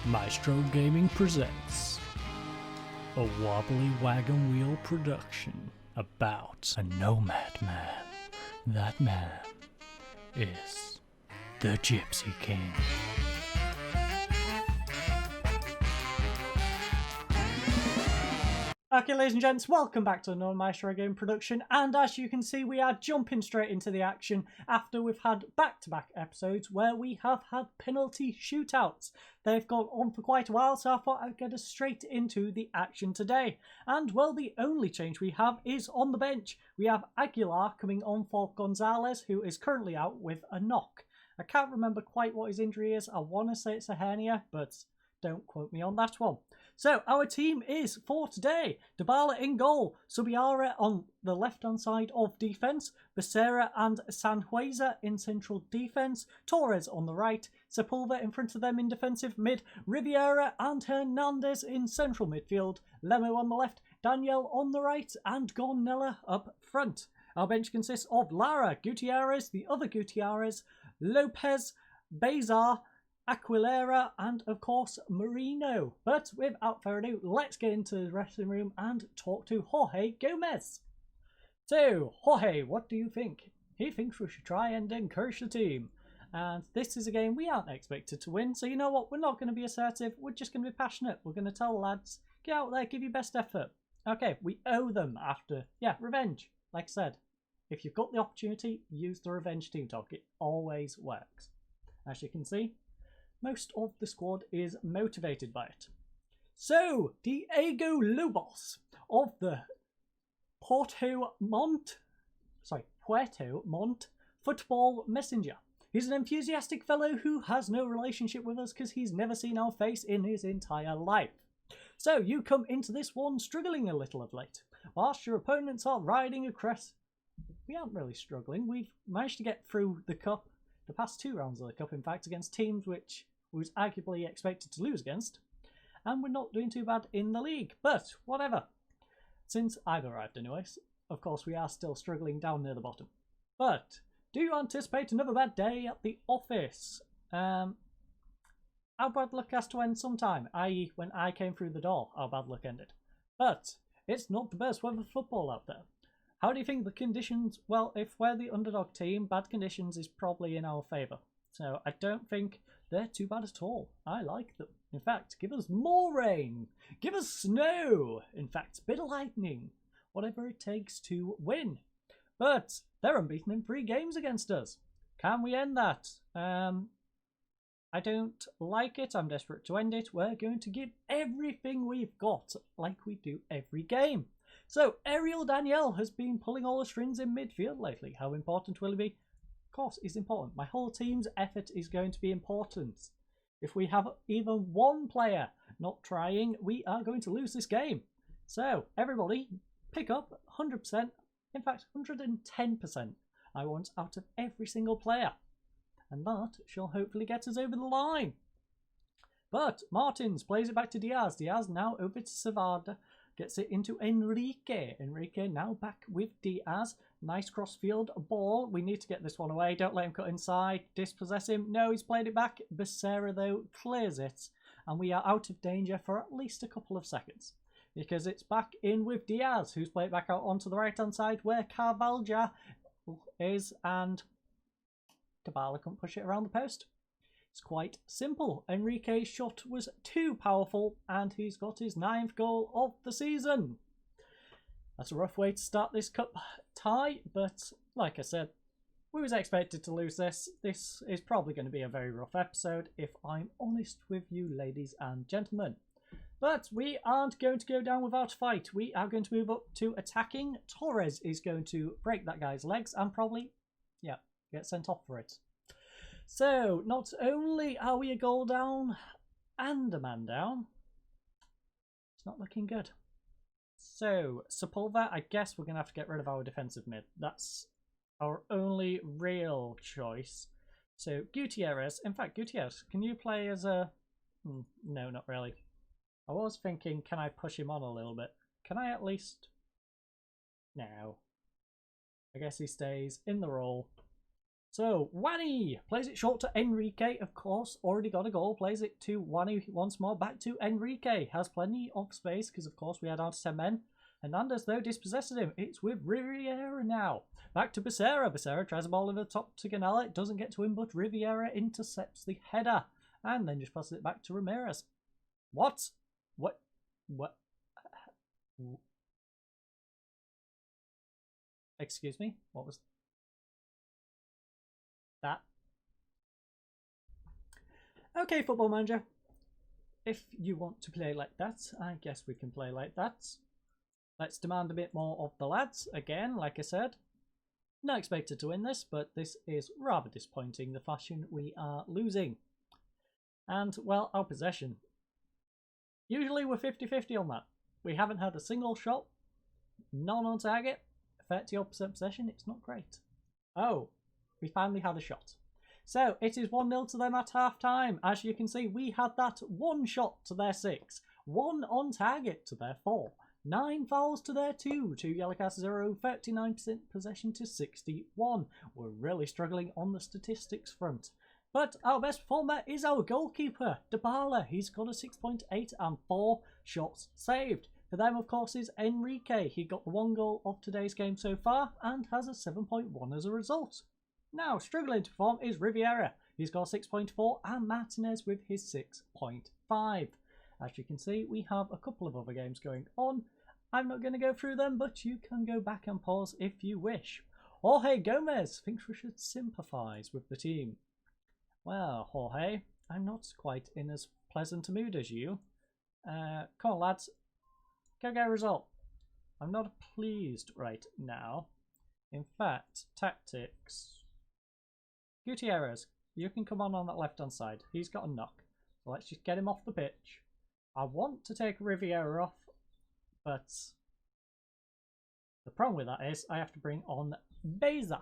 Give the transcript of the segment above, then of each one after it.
Maestro Gaming presents a wobbly wagon wheel production about a nomad man. That man is the Gypsy King. Okay, ladies and gents, welcome back to another Maestro Game production, and as you can see, we are jumping straight into the action after we've had back-to-back episodes where we have had penalty shootouts. They've gone on for quite a while, so I thought I'd get us straight into the action today. And, well, the only change we have is on the bench. We have Aguilar coming on for Gonzalez, who is currently out with a knock. I can't remember quite what his injury is. I want to say it's a hernia, but don't quote me on that one. So, our team is, for today, Dybala in goal, Subiara on the left-hand side of defence, Becerra and Sanhueza in central defence, Torres on the right, Sepulveda in front of them in defensive mid, Riviera and Hernandez in central midfield, Lemo on the left, Daniel on the right, and Gornella up front. Our bench consists of Lara, Gutierrez, the other Gutierrez, Lopez, Bezar, Aquilera, and of course Marino. But without further ado, let's get into the dressing room and talk to Jorge Gomez. So, Jorge, what do you think? He thinks we should try and encourage the team. And this is a game we aren't expected to win, so you know what? We're not going to be assertive, we're just going to be passionate. We're going to tell the lads, get out there, give your best effort. Okay, we owe them after, revenge. Like I said, if you've got the opportunity, use the revenge team talk. It always works. As you can see, most of the squad is motivated by it. So, Diego Lobos of the Puerto Montt Football Messenger. He's an enthusiastic fellow who has no relationship with us because he's never seen our face in his entire life. So, you come into this one struggling a little of late. Whilst your opponents are riding a crest, we aren't really struggling. We've managed to get through the cup, the past two rounds of the cup, in fact, against teams which we was arguably expected to lose against, and we're not doing too bad in the league, but whatever. Since I've arrived anyways, of course we are still struggling down near the bottom. But do you anticipate another bad day at the office? Our bad luck has to end sometime, i.e. when I came through the door, our bad luck ended. But it's not the best weather football out there. How do you think the conditions? Well, if we're the underdog team, bad conditions is probably in our favour. So I don't think they're too bad at all. I like them. In fact, give us more rain. Give us snow. In fact, a bit of lightning. Whatever it takes to win. But they're unbeaten in 3 games against us. Can we end that? I don't like it. I'm desperate to end it. We're going to give everything we've got, like we do every game. So, Ariel Daniel has been pulling all the strings in midfield lately. How important will he be? Of course, it's important. My whole team's effort is going to be important. If we have even one player not trying, we are going to lose this game. So, everybody, pick up 100%, in fact, 110% I want out of every single player. And that shall hopefully get us over the line. But Martins plays it back to Diaz. Diaz now over to Savada. Gets it into Enrique. Enrique now back with Diaz. Nice crossfield ball. We need to get this one away. Don't let him cut inside. Dispossess him. No, he's played it back. Becerra, though, clears it. And we are out of danger for at least a couple of seconds. Because it's back in with Diaz, who's played it back out onto the right-hand side where Carvalho is. And Dybala couldn't push it around the post. It's quite simple. Enrique's shot was too powerful and he's got his 9th goal of the season. That's a rough way to start this cup tie, but like I said, we was expected to lose this. This is probably going to be a very rough episode if I'm honest with you, ladies and gentlemen. But we aren't going to go down without a fight. We are going to move up to attacking. Torres is going to break that guy's legs and probably, get sent off for it. So, not only are we a goal down and a man down, it's not looking good. So, Sepulveda, I guess we're going to have to get rid of our defensive mid. That's our only real choice. So, Gutierrez, in fact, Gutierrez, can you play as a... No, not really. I was thinking, can I push him on a little bit? Can I at least... No. I guess he stays in the role. So, Wani plays it short to Enrique, of course. Already got a goal. Plays it to Wani once more. Back to Enrique. Has plenty of space because, of course, we are down to 10 men. Hernandez, though, dispossesses him. It's with Riviera now. Back to Becerra. Becerra tries a ball over the top to Canella. It doesn't get to him, but Riviera intercepts the header. And then just passes it back to Ramirez. What? What? Excuse me? What was that? Okay, Football Manager. If you want to play like that, I guess we can play like that. Let's demand a bit more of the lads. Again, like I said, not expected to win this, but this is rather disappointing, the fashion we are losing. And, well, our possession. Usually we're 50-50 on that. We haven't had a single shot, none on target, 30% possession. It's not great. Oh, we finally had a shot. So it is 1-0 to them at half time. As you can see, we had that one shot to their 6, 1 on target to their 4, 9 fouls to their 2, 2 yellow cards to 0, 39% possession to 61. We're really struggling on the statistics front. But our best performer is our goalkeeper, Dybala. He's got a 6.8 and 4 shots saved. For them, of course, is Enrique. He got the 1 goal of today's game so far and has a 7.1 as a result. Now, struggling to perform is Riviera. He's got a 6.4 and Martinez with his 6.5. As you can see, we have a couple of other games going on. I'm not going to go through them, but you can go back and pause if you wish. Jorge Gomez thinks we should sympathise with the team. Well, Jorge, I'm not quite in as pleasant a mood as you. Come on, lads. Go get a result. I'm not pleased right now. In fact, tactics. Gutierrez, you can come on that left-hand side. He's got a knock. So let's just get him off the pitch. I want to take Riviera off, but the problem with that is I have to bring on Beza,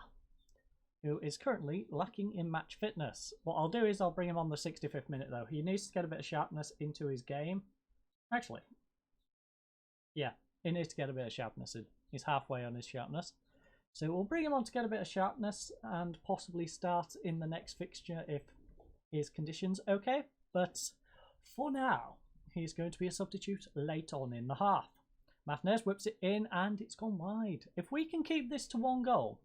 who is currently lacking in match fitness. What I'll do is I'll bring him on the 65th minute, though. He needs to get a bit of sharpness into his game. Actually, yeah, he needs to get a bit of sharpness in. He's halfway on his sharpness. So we'll bring him on to get a bit of sharpness and possibly start in the next fixture if his condition's okay. But for now, he's going to be a substitute late on in the half. Martinez whips it in and it's gone wide. If we can keep this to 1 goal,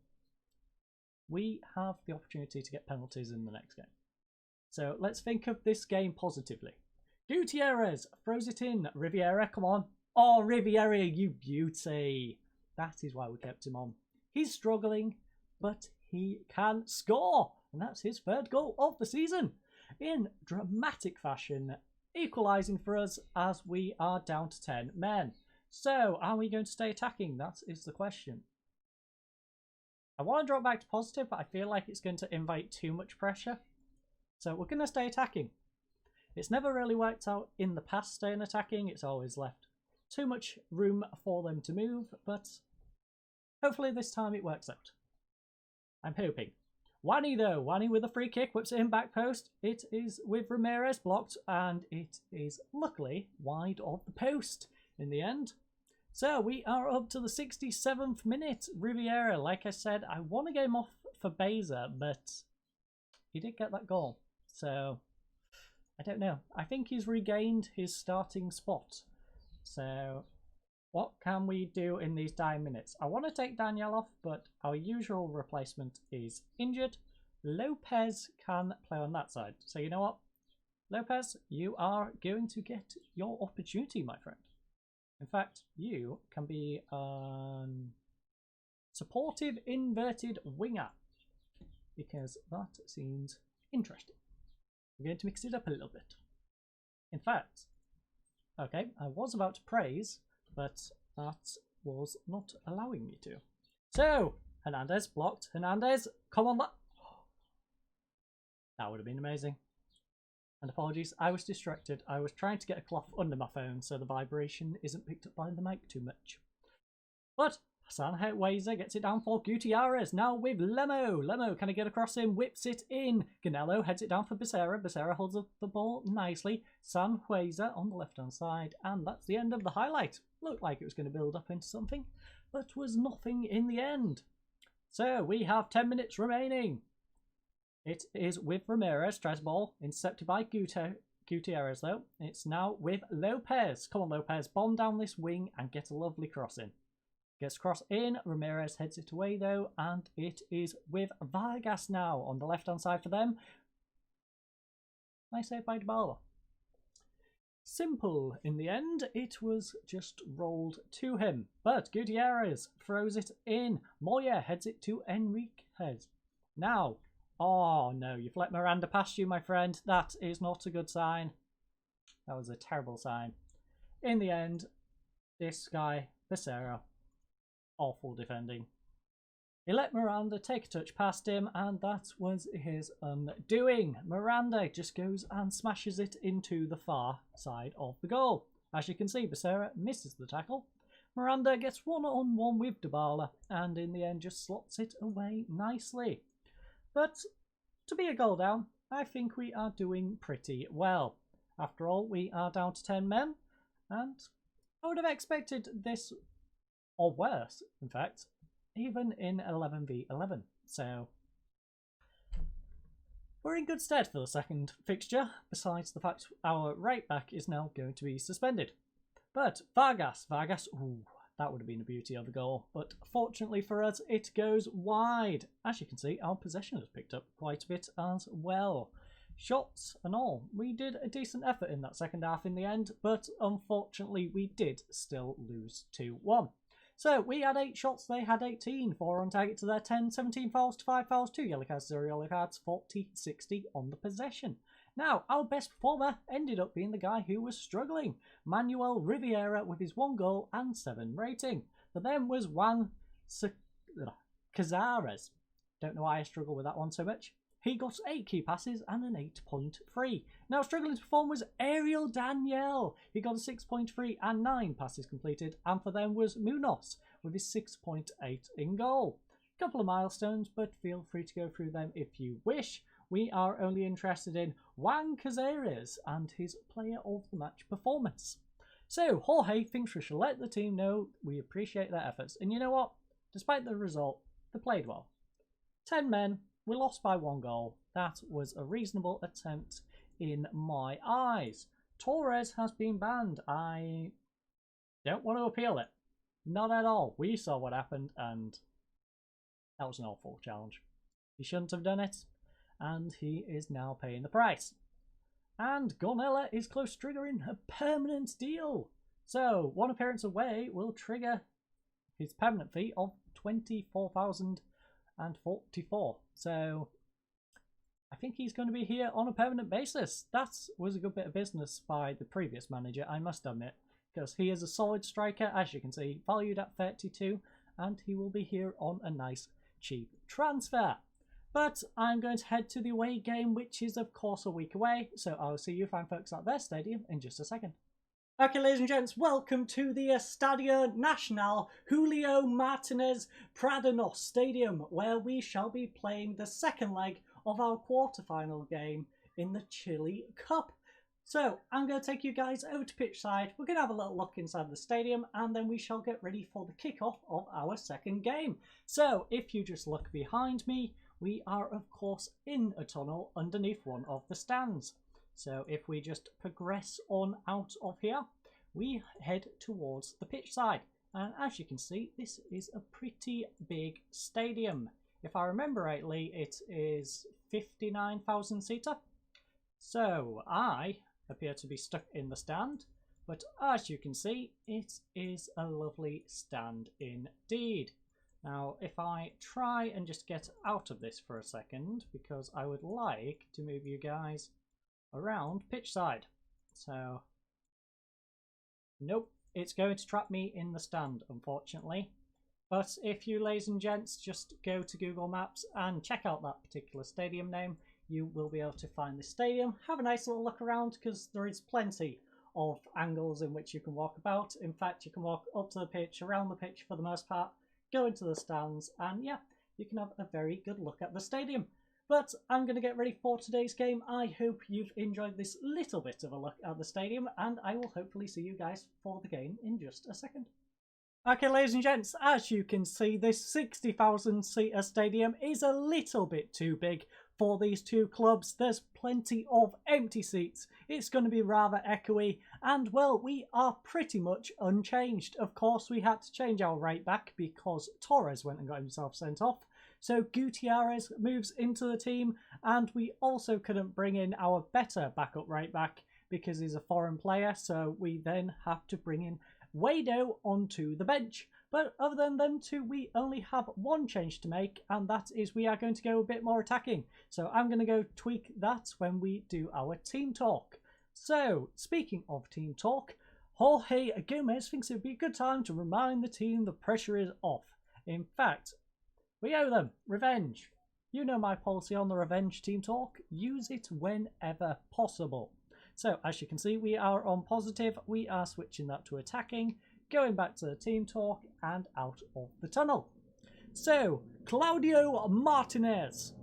we have the opportunity to get penalties in the next game. So let's think of this game positively. Gutierrez throws it in. Riviera, come on. Oh, Riviera, you beauty. That is why we kept him on. He's struggling, but he can score. And that's his 3rd goal of the season. In dramatic fashion, equalising for us as we are down to 10 men. So, are we going to stay attacking? That is the question. I want to drop back to positive, but I feel like it's going to invite too much pressure. So we're going to stay attacking. It's never really worked out in the past staying attacking. It's always left too much room for them to move, but hopefully this time it works out. I'm hoping. Wani though, Wani with a free kick, whips it in back post. It is with Ramirez blocked, and it is luckily wide of the post in the end. So we are up to the 67th minute. Riviera, like I said, I want to get him off for Beza, but he did get that goal. So I don't know. I think he's regained his starting spot. So what can we do in these dying minutes? I want to take Daniel off, but our usual replacement is injured. Lopez can play on that side. So you know what? Lopez, you are going to get your opportunity, my friend. In fact, you can be a supportive inverted winger, because that seems interesting. We're going to mix it up a little bit. In fact, okay, I was about to praise, but that was not allowing me to. So, Hernandez blocked. Hernandez, come on, that would have been amazing. And apologies, I was distracted. I was trying to get a cloth under my phone so the vibration isn't picked up by the mic too much. But Sanhueza gets it down for Gutierrez. Now with Lemo. Lemo, can I get across him? Whips it in. Canelo heads it down for Becerra. Becerra holds up the ball nicely. Sanhueza on the left-hand side. And that's the end of the highlight. Looked like it was going to build up into something, but was nothing in the end. So we have 10 minutes remaining. It is with Ramirez, tries the ball, intercepted by Gutierrez though. It's now with Lopez. Come on Lopez, bomb down this wing and get a lovely cross in. Gets cross in, Ramirez heads it away though, and it is with Vargas now on the left-hand side for them. Nice save by Dybala. Simple in the end, it was just rolled to him. But Gutierrez throws it in. Moya heads it to Enriquez. Now, oh no, you've let Miranda past you, my friend. That is not a good sign. That was a terrible sign. In the end, this guy, Becerra, awful defending. He let Miranda take a touch past him, and that was his undoing. Miranda just goes and smashes it into the far side of the goal. As you can see, Becerra misses the tackle. Miranda gets one-on-one with Dybala, and in the end just slots it away nicely. But to be a goal down, I think we are doing pretty well. After all, we are down to 10 men, and I would have expected this, or worse, in fact, even in 11v11. So we're in good stead for the second fixture, besides the fact our right back is now going to be suspended. But Vargas, ooh, that would have been a beauty of a goal, but fortunately for us, it goes wide. As you can see, our possession has picked up quite a bit as well. Shots and all, we did a decent effort in that second half in the end, but unfortunately we did still lose 2-1. So we had 8 shots, they had 18, 4 on target to their 10, 17 fouls to 5 fouls, 2 yellow cards, 0 yellow cards, 40-60 on the possession. Now, our best performer ended up being the guy who was struggling, Manuel Riviera, with his 1 goal and 7 rating. For them was Juan Cazares. Don't know why I struggle with that one so much. He got 8 key passes and an 8.3. Now struggling to perform was Ariel Daniel. He got a 6.3 and 9 passes completed. And for them was Munoz with his 6.8 in goal. Couple of milestones, but feel free to go through them if you wish. We are only interested in Juan Cazares and his player of the match performance. So Jorge thinks we should let the team know we appreciate their efforts. And you know what? Despite the result, they played well. 10 men. We lost by 1 goal. That was a reasonable attempt in my eyes. Torres has been banned. I don't want to appeal it. Not at all. We saw what happened and that was an awful challenge. He shouldn't have done it and he is now paying the price. And Gornella is close to triggering a permanent deal. So 1 appearance away will trigger his permanent fee of 24,044. So I think he's going to be here on a permanent basis. That was a good bit of business by the previous manager, I must admit, because he is a solid striker, as you can see, valued at 32, and he will be here on a nice cheap transfer. But I'm going to head to the away game, which is of course a week away, so I'll see you fine folks at their stadium in just a second. Okay, ladies and gents, welcome to the Estadio Nacional Julio Martinez Pradenos Stadium, where we shall be playing the second leg of our quarterfinal game in the Chile Cup. So, I'm going to take you guys over to pitch side. We're going to have a little look inside the stadium, and then we shall get ready for the kickoff of our second game. So, if you just look behind me, we are, of course, in a tunnel underneath one of the stands. So if we just progress on out of here, we head towards the pitch side. And as you can see, this is a pretty big stadium. If I remember rightly, it is 59,000 seater. So I appear to be stuck in the stand. But as you can see, it is a lovely stand indeed. Now, if I try and just get out of this for a second, because I would like to move you guys around pitch side. So nope, it's going to trap me in the stand, unfortunately. But if you ladies and gents just go to Google Maps and check out that particular stadium name, you will be able to find the stadium. Have a nice little look around, because there is plenty of angles in which you can walk about. In fact, you can walk up to the pitch, around the pitch for the most part, go into the stands, and yeah, you can have a very good look at the stadium. But I'm going to get ready for today's game. I hope you've enjoyed this little bit of a look at the stadium, and I will hopefully see you guys for the game in just a second. Okay, ladies and gents, as you can see, this 60,000 seater stadium is a little bit too big for these two clubs. There's plenty of empty seats. It's going to be rather echoey, and well, we are pretty much unchanged. Of course, we had to change our right back because Torres went and got himself sent off. So Gutierrez moves into the team, and we also couldn't bring in our better backup right back because he's a foreign player, so we then have to bring in Wado onto the bench. But other than them two, we only have one change to make, and that is we are going to go a bit more attacking. So I'm going to go tweak that when we do our team talk. So, speaking of team talk, Jorge Gomez thinks it would be a good time to remind the team the pressure is off. In fact, we owe them revenge. You know my policy on the revenge team talk. Use it whenever possible. So, as you can see, we are on positive. We are switching that to attacking, going back to the team talk and out of the tunnel. So, Claudio Martinez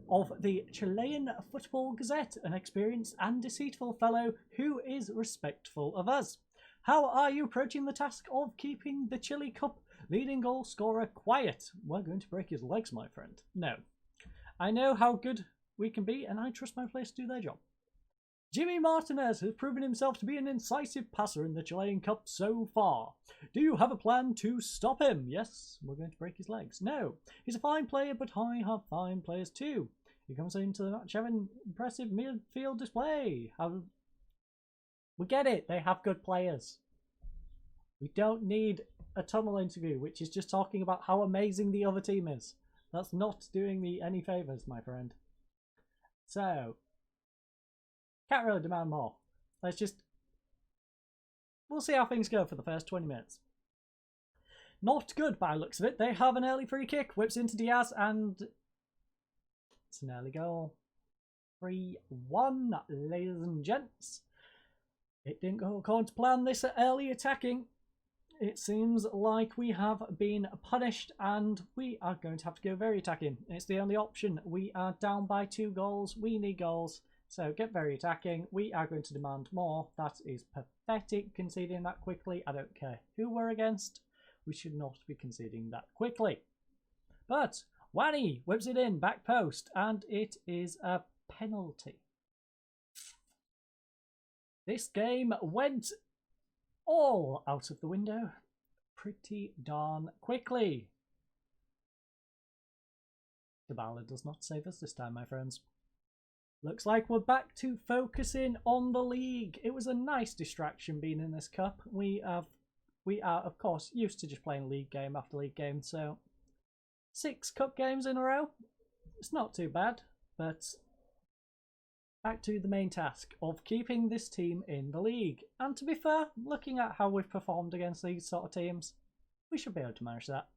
of the Chilean Football Gazette, an experienced and deceitful fellow who is respectful of us. How are you approaching the task of keeping the Chile Cup leading goal scorer quiet? We're going to break his legs, my friend. No. I know how good we can be, and I trust my players to do their job. Jimmy Martinez has proven himself to be an incisive passer in the Chilean Cup so far. Do you have a plan to stop him? Yes, we're going to break his legs. No, he's a fine player, but I have fine players too. He comes into the match having impressive midfield display. We get it, they have good players. We don't need a tunnel interview, which is just talking about how amazing the other team is. That's not doing me any favours, my friend. So, can't really demand more. We'll see how things go for the first 20 minutes. Not good by the looks of it. They have an early free kick, whips into Diaz, and it's an early goal. 3-1, ladies and gents. It didn't go according to plan, this early attacking. It seems like we have been punished and we are going to have to go very attacking. It's the only option. We are down by 2 goals. We need goals. So get very attacking. We are going to demand more. That is pathetic, conceding that quickly. I don't care who we're against. We should not be conceding that quickly. But Wani whips it in, back post, and it is a penalty. This game went all out of the window pretty darn quickly. Kabbalah does not save us this time, my friends. Looks like we're back to focusing on the league. It was a nice distraction being in this cup. We are, of course, used to just playing league game after league game, so 6 cup games in a row. It's not too bad, but back to the main task of keeping this team in the league. And to be fair, looking at how we've performed against these sort of teams, we should be able to manage that.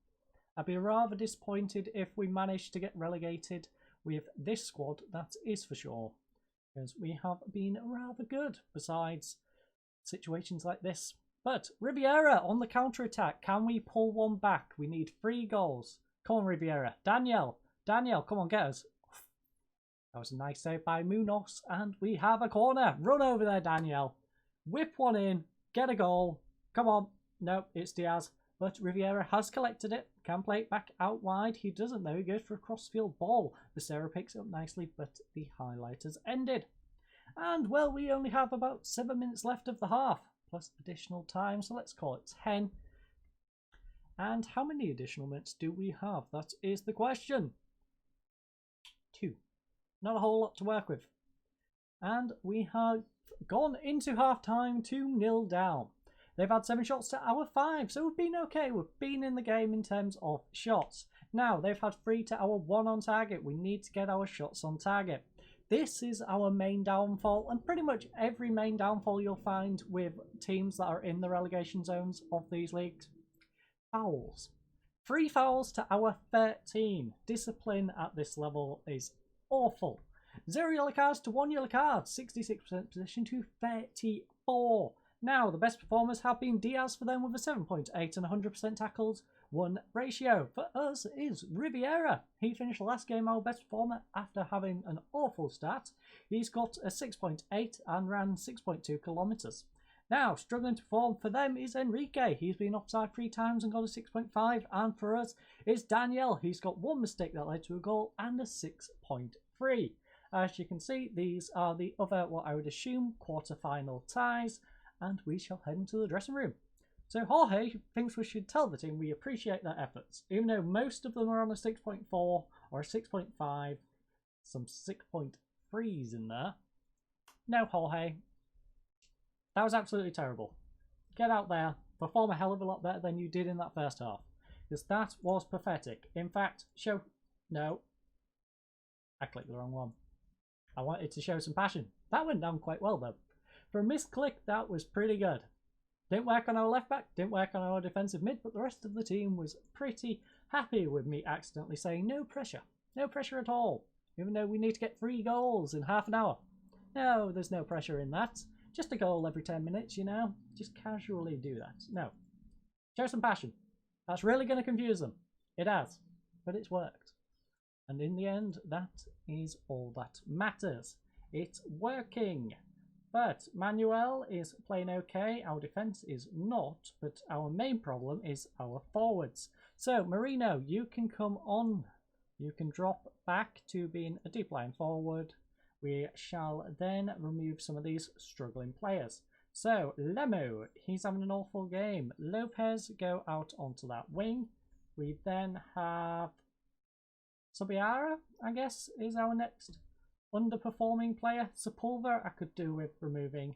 I'd be rather disappointed if we managed to get relegated with this squad, that is for sure, because we have been rather good besides situations like this. But Riviera on the counter-attack, can we pull one back? We need 3 goals. Come on, Riviera. Daniel, come on, get us. That was a nice save by Munoz, and we have a corner. Run over there, Daniel. Whip one in, get a goal. Come on. No, it's Diaz. But Riviera has collected it. Can play it back out wide. He doesn't, though. He goes for a crossfield ball. Becerra picks it up nicely, but the highlight has ended. And, well, we only have about 7 minutes left of the half, plus additional time, so let's call it 10. And how many additional minutes do we have? That is the question. 2. Not a whole lot to work with. And we have gone into half-time 2-0 down. They've had 7 shots to our 5, so we've been okay. We've been in the game in terms of shots. Now, they've had 3 to our 1 on target. We need to get our shots on target. This is our main downfall, and pretty much every main downfall you'll find with teams that are in the relegation zones of these leagues. Fouls. 3 fouls to our 13. Discipline at this level is awful. 0 yellow cards to 1 yellow card. 66% possession to 34. Now, the best performers have been Diaz for them with a 7.8 and 100% tackles 1 ratio. For us is Riviera. He finished the last game our best performer after having an awful start. He's got a 6.8 and ran 6.2 kilometres. Now, struggling to perform for them is Enrique. He's been offside 3 times and got a 6.5. And for us is Daniel. He's got 1 mistake that led to a goal and a 6.3. As you can see, these are the other, what I would assume, quarter-final ties, and we shall head into the dressing room. So Jorge thinks we should tell the team we appreciate their efforts, even though most of them are on a 6.4 or a 6.5, some 6.3s in there. No, Jorge, that was absolutely terrible. Get out there, perform a hell of a lot better than you did in that first half, because that was pathetic. In fact, no, I clicked the wrong one. I wanted to show some passion. That went down quite well though. For a misclick, that was pretty good. Didn't work on our left back, didn't work on our defensive mid, but the rest of the team was pretty happy with me accidentally saying no pressure. No pressure at all. Even though we need to get 3 goals in half an hour. No, there's no pressure in that. Just a goal every 10 minutes, you know? Just casually do that. No. Show some passion. That's really going to confuse them. It has. But it's worked. And in the end, that is all that matters. It's working. But Manuel is playing okay. Our defence is not. But our main problem is our forwards. So, Marino, you can come on. You can drop back to being a deep line forward. We shall then remove some of these struggling players. So, Lemo, he's having an awful game. Lopez, go out onto that wing. We then have Subiara, I guess, is our next underperforming player. Sepulveda, I could do with removing.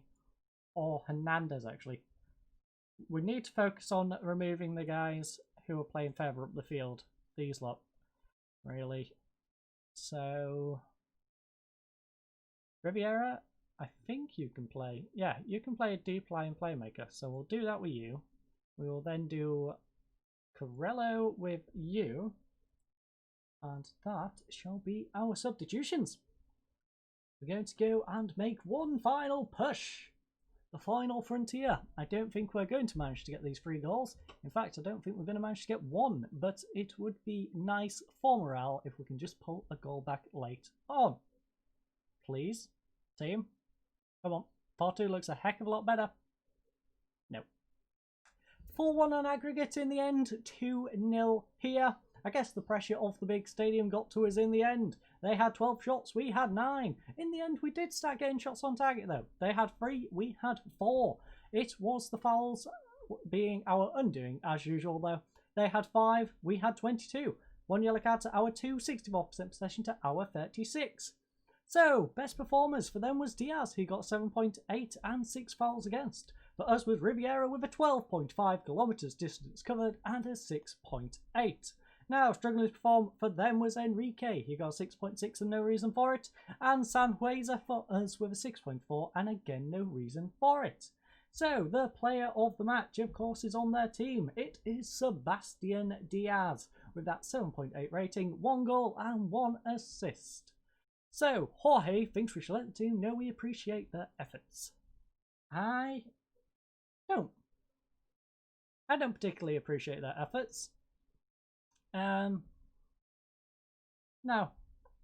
Or Hernandez, actually. We need to focus on removing the guys who are playing further up the field. These lot, really. So, Riviera, I think you can play. Yeah, you can play a deep line playmaker. So we'll do that with you. We will then do Corello with you. And that shall be our substitutions. We're going to go and make one final push. The final frontier. I don't think we're going to manage to get these 3 goals. In fact, I don't think we're going to manage to get 1. But it would be nice for morale if we can just pull a goal back late on. Please, team. Come on. 4-2 looks a heck of a lot better. No. 4-1 on aggregate in the end. 2-0 here. I guess the pressure of the big stadium got to us in the end. They had 12 shots, we had 9. In the end, we did start getting shots on target though. They had 3, we had 4. It was the fouls being our undoing as usual though. They had 5, we had 22. 1 yellow card to our 2, 64% possession to our 36. So, best performers for them was Diaz, who got 7.8 and 6 fouls against. For us was Riviera with a 12.5 kilometres distance covered and a 6.8. Now, struggling to perform for them was Enrique. He got 6.6 and no reason for it. And Sanhueza for us with a 6.4 and again no reason for it. So, the player of the match, of course, is on their team. It is Sebastian Diaz with that 7.8 rating, 1 goal and 1 assist. So, Jorge thinks we should let the team know we appreciate their efforts. I don't particularly appreciate their efforts. No,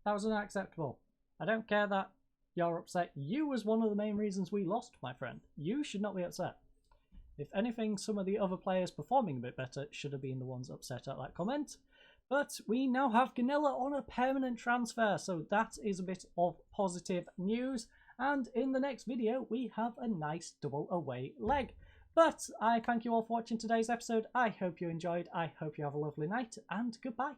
that was unacceptable. I don't care that you're upset. You was one of the main reasons we lost, my friend. You should not be upset. If anything, some of the other players performing a bit better should have been the ones upset at that comment. But we now have Ganella on a permanent transfer, so that is a bit of positive news. And in the next video, we have a nice double away leg. But I thank you all for watching today's episode. I hope you enjoyed. I hope you have a lovely night, and goodbye.